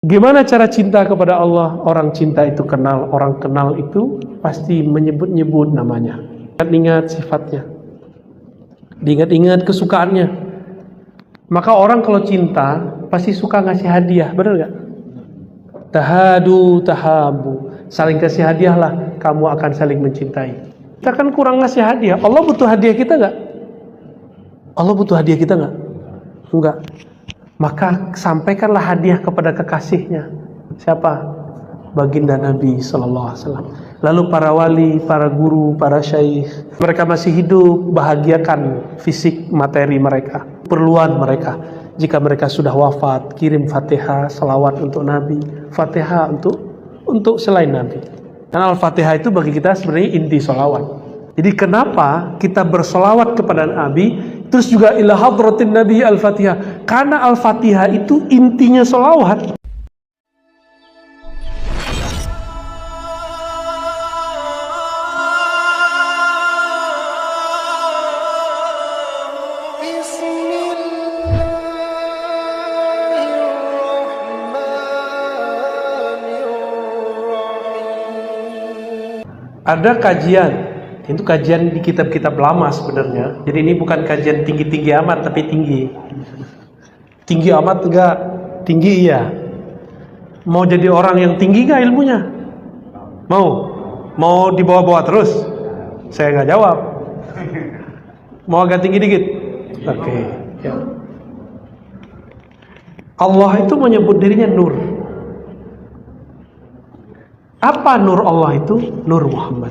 Gimana cara cinta kepada Allah? Orang cinta itu kenal, orang kenal itu pasti menyebut-nyebut namanya. Ingat sifatnya, diingat-ingat kesukaannya. Maka orang kalau cinta pasti suka ngasih hadiah, benar gak? Tahadu tahabu, saling kasih hadiah lah, kamu akan saling mencintai. Kita kan kurang ngasih hadiah. Allah butuh hadiah kita gak? Allah butuh hadiah kita gak? Enggak. Maka sampaikanlah hadiah kepada kekasihnya. Siapa? Baginda Nabi SAW. Lalu para wali, para guru, para syaikh, mereka masih hidup, bahagiakan fisik materi mereka, perluan mereka. Jika mereka sudah wafat, kirim Fatihah, salawat untuk Nabi, Fatihah untuk selain Nabi. Karena Al-Fatihah itu bagi kita sebenarnya inti salawat. Jadi kenapa kita bersolawat kepada Nabi, terus juga ila hadratin Nabi Al-Fatihah? Karena Al-Fatihah itu intinya solawat. Ada kajian, itu kajian di kitab-kitab lama sebenarnya. Jadi ini bukan kajian tinggi-tinggi amat, tapi tinggi. Tinggi amat enggak, tinggi iya. Mau jadi orang yang tinggi enggak ilmunya? Mau dibawa-bawa terus? Saya nggak jawab. Mau agak tinggi dikit? Oke. Ya. Allah itu menyebut dirinya Nur. Apa nur Allah itu? Nur Muhammad.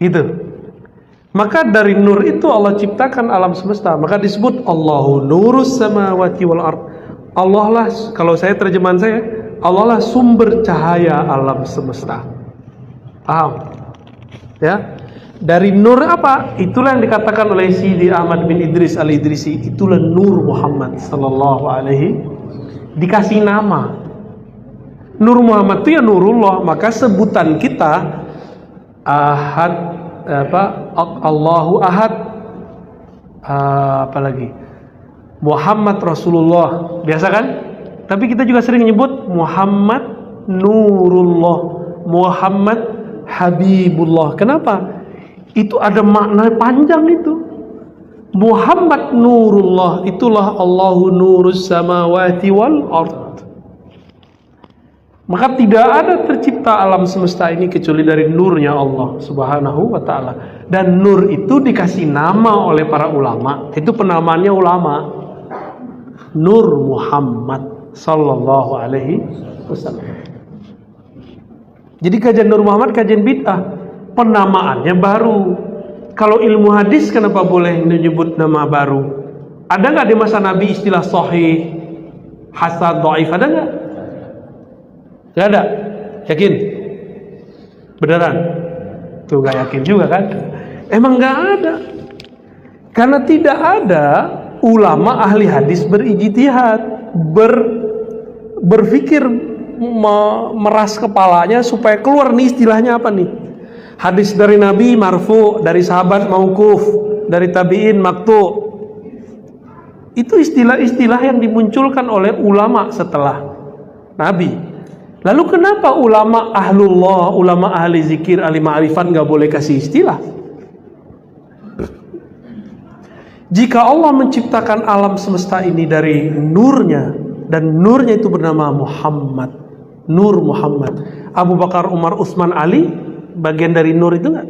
Gitu. Maka dari nur itu Allah ciptakan alam semesta. Maka disebut Allahu nurus samawati wal ard. Allah lah, kalau saya terjemahan saya, Allah lah sumber cahaya alam semesta. Paham? Ya. Dari nur apa? Itulah yang dikatakan oleh Sidi Ahmad bin Idris Al-Idrisi. Itulah Nur Muhammad sallallahu alaihi. Dikasih nama. Nur Muhammad itu ya Nurullah. Maka sebutan kita Ahad, Allahu Ahad, apalagi Muhammad Rasulullah, biasa kan? Tapi kita juga sering menyebut Muhammad Nurullah, Muhammad Habibullah. Kenapa? Itu ada makna panjang itu. Muhammad Nurullah, itulah Allahu nurus samawati wal ard. Maka tidak ada tercipta alam semesta ini kecuali dari nurnya Allah subhanahu wa ta'ala. Dan nur itu dikasih nama oleh para ulama. Itu penamaannya ulama. Nur Muhammad sallallahu alaihi wasallam. Jadi kajian Nur Muhammad kajian bid'ah. Penamaannya baru. Kalau ilmu hadis kenapa boleh menyebut nama baru? Ada nggak di masa Nabi istilah sahih, hasan, dhaif? Ada nggak? Gak ada? Yakin? Beneran? Tuh gak yakin juga kan? Emang gak ada. Karena tidak ada ulama ahli hadis berijtihad, berpikir, meras kepalanya supaya keluar nih istilahnya apa nih? Hadis dari Nabi marfu, dari sahabat mauquf, dari tabi'in maqtu. Itu istilah-istilah yang dimunculkan oleh ulama setelah Nabi. Lalu kenapa ulama ahlullah, ulama ahli zikir, ahli ma'rifat gak boleh kasih istilah? Jika Allah menciptakan alam semesta ini dari nurnya, dan nurnya itu bernama Muhammad, Nur Muhammad. Abu Bakar, Umar, Utsman, Ali bagian dari nur itu gak?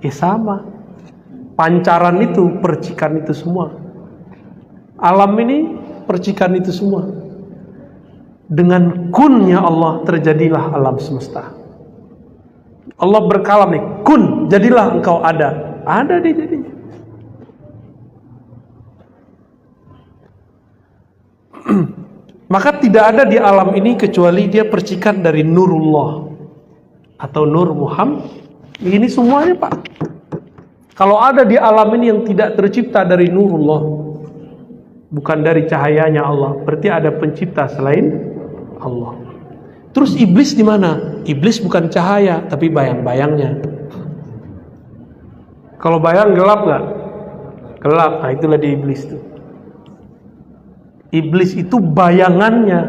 Ya sama. Pancaran itu, percikan itu semua. Alam ini percikan itu semua. Dengan kunnya Allah terjadilah alam semesta. Allah berkalam nih, kun, jadilah engkau ada. Ada dia jadinya. Maka tidak ada di alam ini kecuali dia percikan dari Nurullah atau Nur Muhammad. Ini semuanya Pak. Kalau ada di alam ini yang tidak tercipta dari Nurullah, bukan dari cahayanya Allah, berarti ada pencipta selain Allah. Terus iblis di mana? Iblis bukan cahaya, tapi bayang-bayangnya. Kalau bayang gelap nggak? Gelap. Nah itulah di iblis tuh. Iblis itu bayangannya,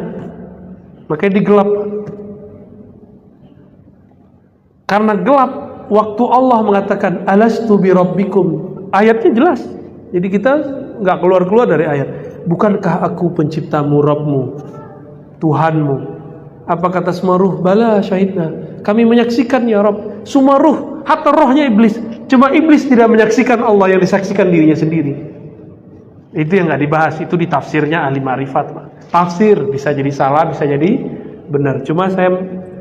makanya digelap. Karena gelap, waktu Allah mengatakan alastu bi rabbikum, ayatnya jelas. Jadi kita nggak keluar dari ayat. Bukankah aku penciptamu, Rabbmu, Tuhanmu? Apa kata semua ruh? Bala syahidna, kami menyaksikan ya Rabb. Semua ruh, hatta rohnya iblis. Cuma iblis tidak menyaksikan Allah yang disaksikan dirinya sendiri. Itu yang nggak dibahas, itu di tafsirnya ahli ma'rifat. Tafsir bisa jadi salah, bisa jadi benar. Cuma saya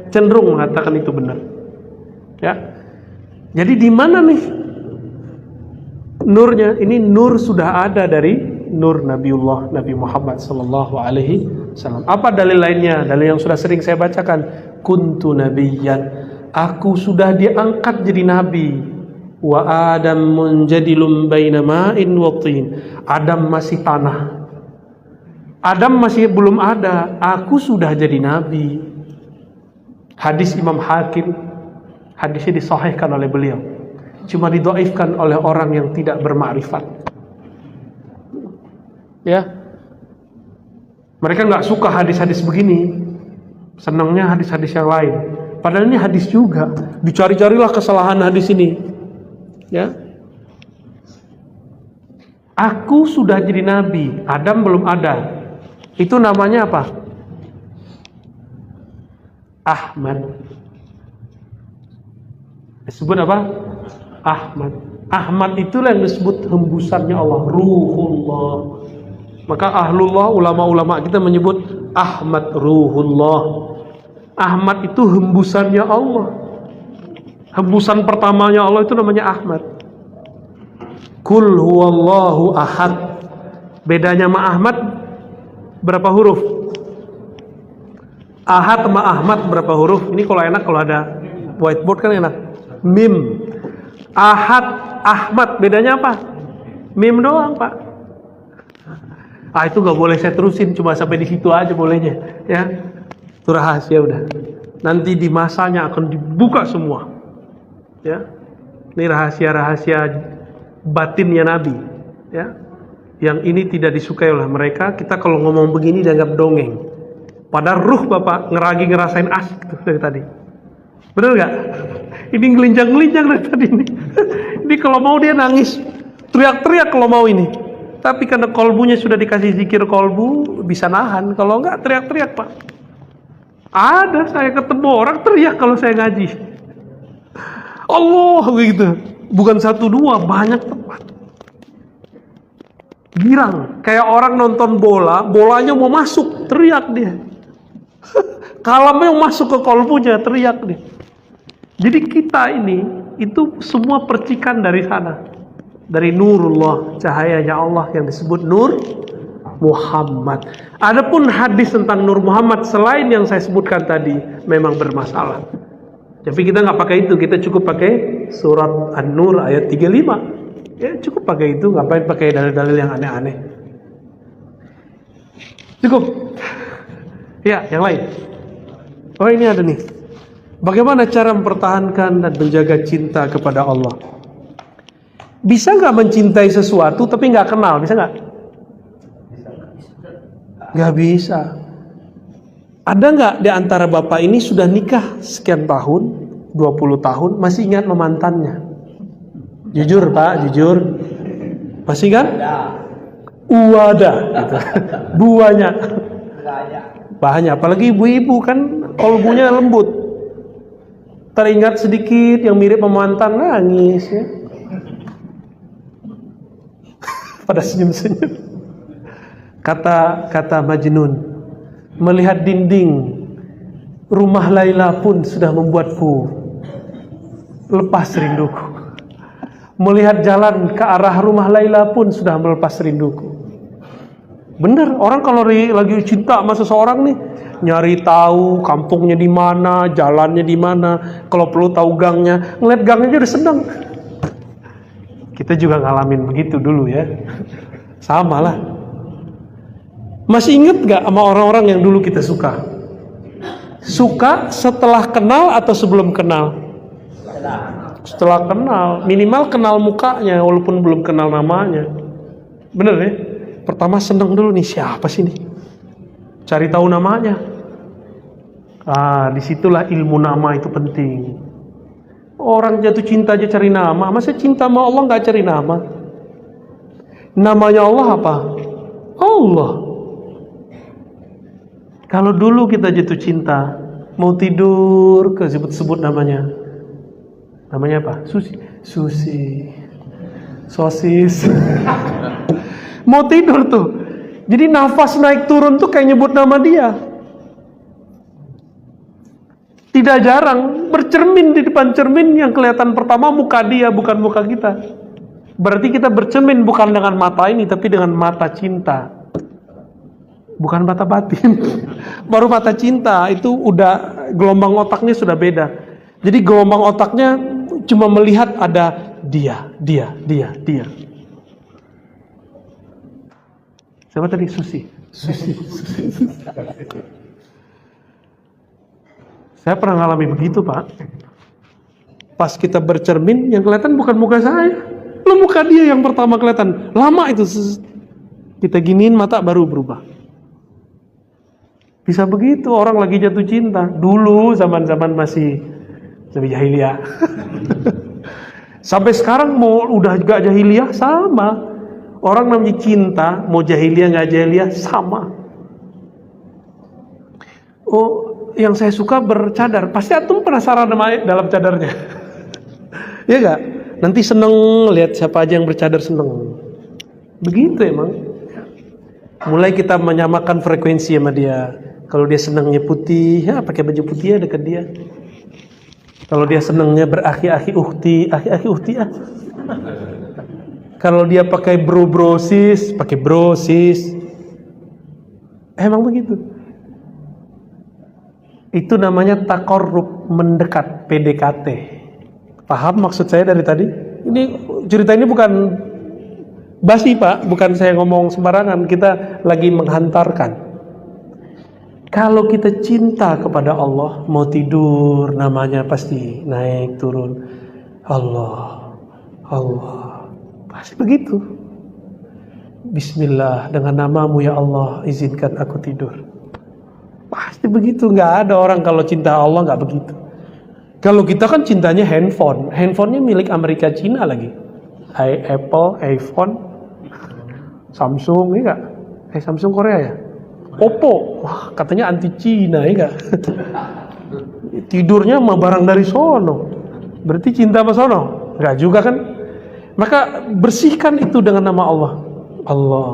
cenderung mengatakan itu benar. Ya. Jadi di mana nih nurnya? Ini nur sudah ada dari nur Nabiullah Nabi Muhammad sallallahu alaihi wasallam. Apa dalil lainnya? Dalil yang sudah sering saya bacakan. Kuntu nabiyyan, aku sudah diangkat jadi nabi. Wa Adam munjadilum baina ma'in wa tin. Adam masih tanah. Adam masih belum ada, aku sudah jadi nabi. Hadis Imam Hakim, hadisnya disahihkan oleh beliau. Cuma didhaifkan oleh orang yang tidak bermakrifat. Ya. Mereka nggak suka hadis-hadis begini. Senangnya hadis-hadis yang lain. Padahal ini hadis juga. Dicari-carilah kesalahan hadis ini. Ya. Aku sudah jadi nabi, Adam belum ada. Itu namanya apa? Ahmad. Disebut apa? Ahmad. Ahmad itulah yang disebut hembusannya Allah, Ruhullah. Maka ahlullah, ulama-ulama kita menyebut Ahmad Ruhullah. Ahmad itu hembusannya Allah. Hembusan pertamanya Allah itu namanya Ahmad. Kul huwallahu ahad. Bedanya sama Ahmad berapa huruf? Ahad sama Ahmad berapa huruf? Ini kalau enak, kalau ada whiteboard kan enak. Mim. Ahad, Ahmad, bedanya apa? Mim doang, Pak. Itu nggak boleh saya terusin, cuma sampai di situ aja bolehnya, ya. Itu rahasia udah. Nanti di masanya akan dibuka semua. Ya, ini rahasia-rahasia batinnya Nabi, ya, yang ini tidak disukai oleh mereka. Kita kalau ngomong begini dianggap dongeng, padahal ruh Bapak ngerasain asik tuh dari tadi, bener nggak? Ini ngelincang-ngelincang dari tadi ini. Ini kalau mau dia nangis, teriak-teriak kalau mau ini. Tapi karena kolbunya sudah dikasih zikir kolbu, bisa nahan. Kalau nggak teriak-teriak Pak. Ada saya ketemu orang teriak kalau saya ngaji. Allah begitu, bukan satu dua, banyak tempat. Girang, kayak orang nonton bola, bolanya mau masuk, teriak dia. Kalamnya mau masuk ke kolbunya, teriak dia. Jadi kita ini, itu semua percikan dari sana, dari nurullah, cahayanya Allah yang disebut Nur Muhammad. Adapun hadis tentang Nur Muhammad selain yang saya sebutkan tadi, memang bermasalah. Tapi kita nggak pakai itu, kita cukup pakai surat An-Nur ayat 35. Ya cukup pakai itu, ngapain pakai dalil-dalil yang aneh-aneh. Cukup. Ya, yang lain. Oh ini ada nih. Bagaimana cara mempertahankan dan menjaga cinta kepada Allah? Bisa nggak mencintai sesuatu tapi nggak kenal? Bisa nggak? Nggak bisa. Ada nggak di antara bapak ini sudah nikah sekian tahun, 20 tahun, masih ingat mantannya? Jujur Pak, jujur. Masih ingat? Ada. Gitu. Banyak. Banyak, apalagi ibu-ibu kan kolbunya lembut. Teringat sedikit yang mirip mantan, nangis ya. Pada senyum-senyum. Kata Majnun, melihat dinding rumah Laila pun sudah membuatku lepas rinduku. Melihat jalan ke arah rumah Laila pun sudah melepas rinduku. Bener, orang kalau lagi cinta sama seseorang nih, nyari tahu kampungnya di mana, jalannya di mana, kalau perlu tahu gangnya, ngeliat gangnya aja udah senang. Kita juga ngalamin begitu dulu ya. Sama lah. Masih inget gak sama orang-orang yang dulu kita suka? Suka setelah kenal atau sebelum kenal? Setelah kenal, minimal kenal mukanya walaupun belum kenal namanya. Bener ya? Pertama seneng dulu nih, siapa sih nih? Cari tahu namanya. Disitulah ilmu nama itu penting. Orang jatuh cinta aja cari nama. Masa cinta sama Allah nggak cari nama? Namanya Allah apa? Allah. Kalau dulu kita jatuh cinta, mau tidur, sebut-sebut namanya. Namanya apa? Susi. Sosis. Mau tidur tuh. Jadi nafas naik turun tuh kayak nyebut nama dia. Tidak jarang bercermin di depan cermin yang kelihatan pertama muka dia, bukan muka kita. Berarti kita bercermin bukan dengan mata ini, tapi dengan mata cinta. Bukan mata batin. Baru mata cinta itu udah gelombang otaknya sudah beda. Jadi gelombang otaknya cuma melihat ada dia. Siapa tadi? Susi. Saya pernah ngalami begitu, Pak. Pas kita bercermin, yang kelihatan bukan muka saya. Muka dia yang pertama kelihatan. Lama itu. Kita giniin mata baru berubah. Bisa begitu orang lagi jatuh cinta. Dulu zaman-zaman masih jahiliyah. Sampai sekarang mau udah gak jahiliyah sama. Orang namanya cinta, mau jahiliyah gak jahiliyah sama. Yang saya suka bercadar, pasti antum penasaran dalam cadarnya. Ya gak? Nanti seneng lihat siapa aja yang bercadar seneng. Begitu emang. Mulai kita menyamakan frekuensi sama dia. Kalau dia senengnya putih, ya pakai baju putih ya dekat dia. Kalau dia senengnya berakhi-akhi uhti ya. Kalau dia pakai brosis, pakai brosis. Emang begitu. Itu namanya taqarrub, mendekat, PDKT. Paham maksud saya dari tadi? Ini cerita ini bukan basi, Pak, bukan saya ngomong sembarangan, kita lagi menghantarkan. Kalau kita cinta kepada Allah, mau tidur namanya pasti naik turun. Allah. Pasti begitu. Bismillah, dengan namamu ya Allah, izinkan aku tidur. Pasti begitu, nggak ada orang kalau cinta Allah nggak begitu. Kalau kita kan cintanya handphone, handphonenya milik Amerika Cina lagi. Apple, iPhone, Samsung, ya nggak? Samsung Korea ya? Oppo, wah katanya anti Cina, ya nggak? Tidurnya sama barang dari sono, berarti cinta sama sono? Nggak juga kan? Maka bersihkan itu dengan nama Allah. Allah.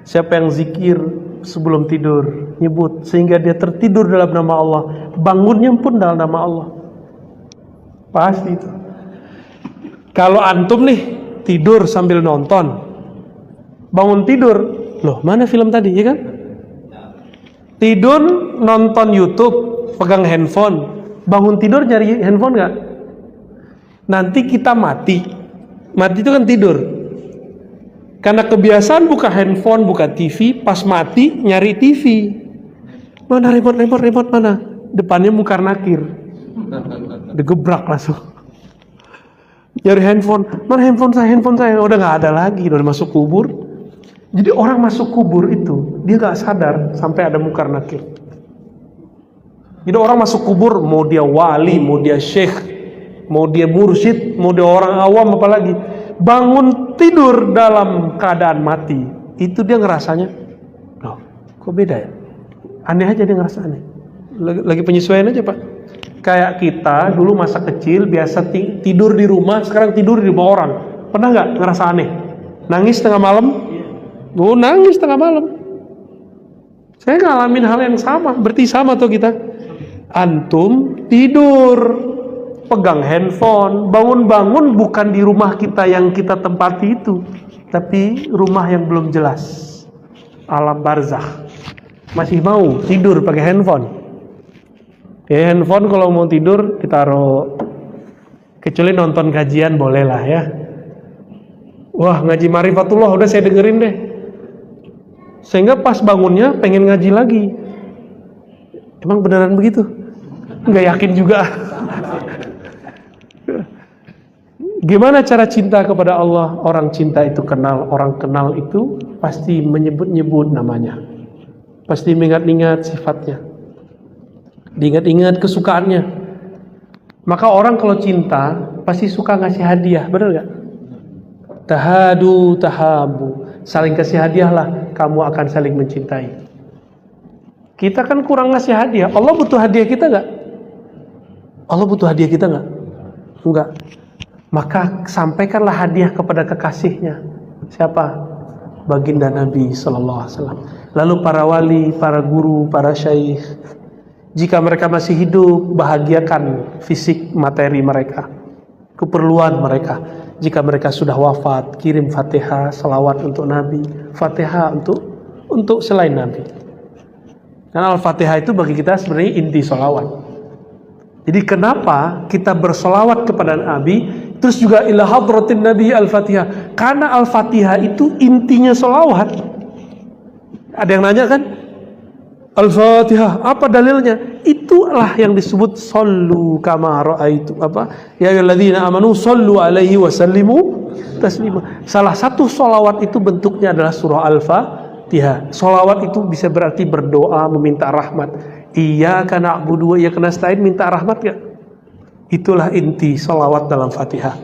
Siapa yang zikir sebelum tidur, nyebut sehingga dia tertidur dalam nama Allah, bangunnya pun dalam nama Allah. Pasti itu. Kalau antum nih tidur sambil nonton, bangun tidur, loh mana film tadi, ya kan? Tidur nonton YouTube, pegang handphone, bangun tidur nyari handphone nggak? Nanti kita mati itu kan tidur. Karena kebiasaan buka handphone, buka TV, pas mati nyari TV. Mana remote mana? Depannya mungkar nakir. Digebrak langsung. Nyari handphone, mana handphone saya? Udah nggak ada lagi, udah masuk kubur. Jadi orang masuk kubur itu dia nggak sadar sampai ada mungkar nakir. Jadi orang masuk kubur, mau dia wali, mau dia syekh, mau dia mursyid, mau dia orang awam apalagi, bangun tidur dalam keadaan mati, itu dia ngerasanya, loh, kok beda ya? Aneh aja dia ngerasa aneh. Lagi penyesuaian aja, Pak. Kayak kita dulu masa kecil biasa tidur di rumah, sekarang tidur di rumah orang. Pernah nggak ngerasa aneh? Nangis tengah malam? Nangis tengah malam. Saya ngalamin hal yang sama. Berarti sama tuh kita. Antum tidur, pegang handphone, bangun-bangun bukan di rumah kita yang kita tempati itu, tapi rumah yang belum jelas, alam barzakh. Masih mau tidur pakai handphone? Ya, handphone kalau mau tidur ditaruh, kecuali nonton kajian boleh lah ya. Wah, ngaji Marifatullah udah saya dengerin deh, sehingga pas bangunnya pengen ngaji lagi. Emang beneran begitu? Nggak yakin juga. Gimana cara cinta kepada Allah? Orang cinta itu kenal, orang kenal itu pasti menyebut-nyebut namanya, pasti mengingat-ingat sifatnya, diingat-ingat kesukaannya. Maka orang kalau cinta pasti suka ngasih hadiah, benar gak? Tahadu tahabu, saling kasih hadiahlah, kamu akan saling mencintai. Kita kan kurang ngasih hadiah. Allah butuh hadiah kita gak? Allah butuh hadiah kita gak? Enggak. Maka sampaikanlah hadiah kepada kekasihnya. Siapa? Baginda Nabi Sallallahu Alaihi Wasallam. Lalu para wali, para guru, para syaikh, jika mereka masih hidup, bahagiakan fisik materi mereka, keperluan mereka. Jika mereka sudah wafat, kirim Fatihah, salawat untuk Nabi, Fatihah untuk selain Nabi. Karena Al-Fatihah itu bagi kita sebenarnya inti salawat. Jadi kenapa kita bersolawat kepada Nabi, terus juga ila hadratin Nabi Al-Fatihah? Karena Al-Fatihah itu intinya solawat. Ada yang nanya kan? Al-Fatihah, apa dalilnya? Itulah yang disebut sallu kama ra'aitu. Apa? Ya ayyuhalladzina amanu sallu alaihi wa sallimu taslima. Salah satu solawat itu bentuknya adalah surah Al-Fatihah. Solawat itu bisa berarti berdoa, meminta rahmat. Iyyaka na'budu wa iyyaka nasta'in, minta rahmat gak? Itulah inti salawat dalam Fatihah.